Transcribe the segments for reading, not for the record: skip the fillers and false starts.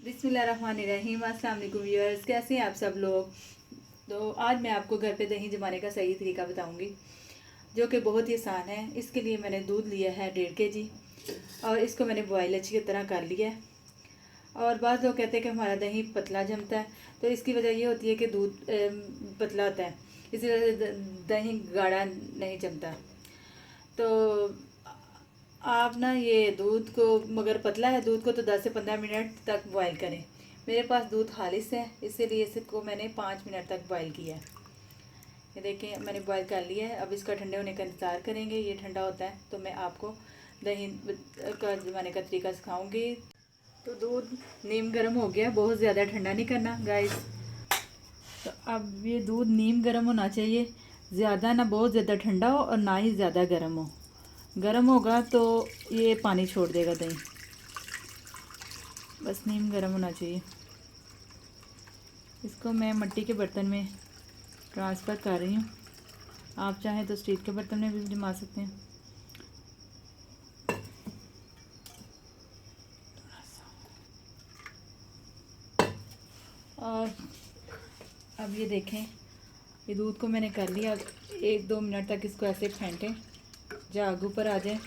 बिस्मिल्लाहिर्रहमानिर्रहीम। अस्सलाम वालेकुम व्यूअर्स, कैसे हैं आप सब लोग। तो आज मैं आपको घर पे दही जमाने का सही तरीका बताऊंगी, जो कि बहुत ही आसान है। इसके लिए मैंने दूध लिया है 1.5 kg और इसको मैंने बॉयल अच्छी तरह कर लिया है। और बाद लोग कहते हैं कि हमारा दही पतला जमता है, तो इसकी वजह ये होती है कि दूध पतला होता है, इसी वजह से दही गाढ़ा नहीं जमता। तो आप ना ये दूध को, मगर पतला है दूध को, तो 10 से 15 मिनट तक बॉईल करें। मेरे पास दूध खालिस है, इसीलिए इसको मैंने 5 मिनट तक बॉईल किया है। ये देखें, मैंने बॉईल कर लिया है। अब इसका ठंडे होने का इंतज़ार करेंगे। ये ठंडा होता है तो मैं आपको दही का जमाने का तरीका सिखाऊंगी। तो दूध नीम गर्म हो गया, बहुत ज़्यादा ठंडा नहीं करना गाइस। तो अब ये दूध नीम गर्म होना चाहिए, ज़्यादा ना बहुत ज़्यादा ठंडा हो और ना ही ज़्यादा गर्म हो। गर्म होगा तो ये पानी छोड़ देगा दही, बस नीम गर्म होना चाहिए। इसको मैं मिट्टी के बर्तन में ट्रांसफ़र कर रही हूँ। आप चाहें तो स्टील के बर्तन में भी जमा सकते हैं। और अब ये देखें, ये दूध को मैंने कर लिया। 1-2 मिनट तक इसको ऐसे फेंटें, झाग ऊपर आ जाए।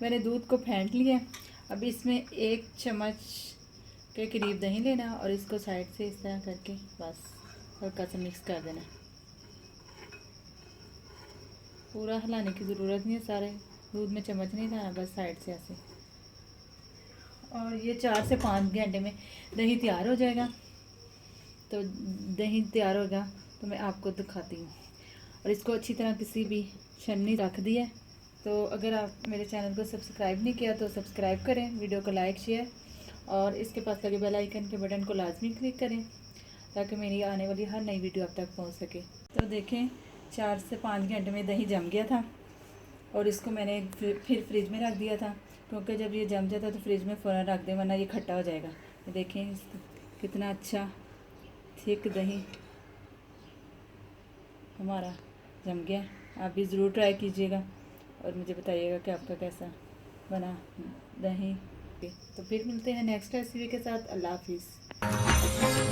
मैंने दूध को फेंट लिया। अब इसमें 1 चम्मच के करीब दही लेना और इसको साइड से इस तरह करके बस हल्का सा मिक्स कर देना। पूरा हिलाने की ज़रूरत नहीं है, सारे दूध में चम्मच नहीं डालना, बस साइड से ऐसे। और ये 4 से 5 घंटे में दही तैयार हो जाएगा। तो दही तैयार होगा तो मैं आपको दिखाती हूँ। और इसको अच्छी तरह किसी भी छन्नी रख दी है। तो अगर आप मेरे चैनल को सब्सक्राइब नहीं किया तो सब्सक्राइब करें, वीडियो को लाइक शेयर और इसके पास लगे बेल आइकन के बटन को लाजमी क्लिक करें, ताकि मेरी आने वाली हर नई वीडियो आप तक पहुंच सके। तो देखें, 4 से 5 घंटे में दही जम गया था और इसको मैंने फिर फ्रिज में रख दिया था, क्योंकि जब ये जम जाता है तो फ्रिज में फ़ौरन रख दें, वरना ये खट्टा हो जाएगा। ये देखें कितना अच्छा थिक दही हमारा जम गया। आप भी ज़रूर ट्राई कीजिएगा और मुझे बताइएगा कि आपका कैसा बना दही। तो फिर मिलते हैं नेक्स्ट रेसिपी के साथ। अल्लाह हाफिज़।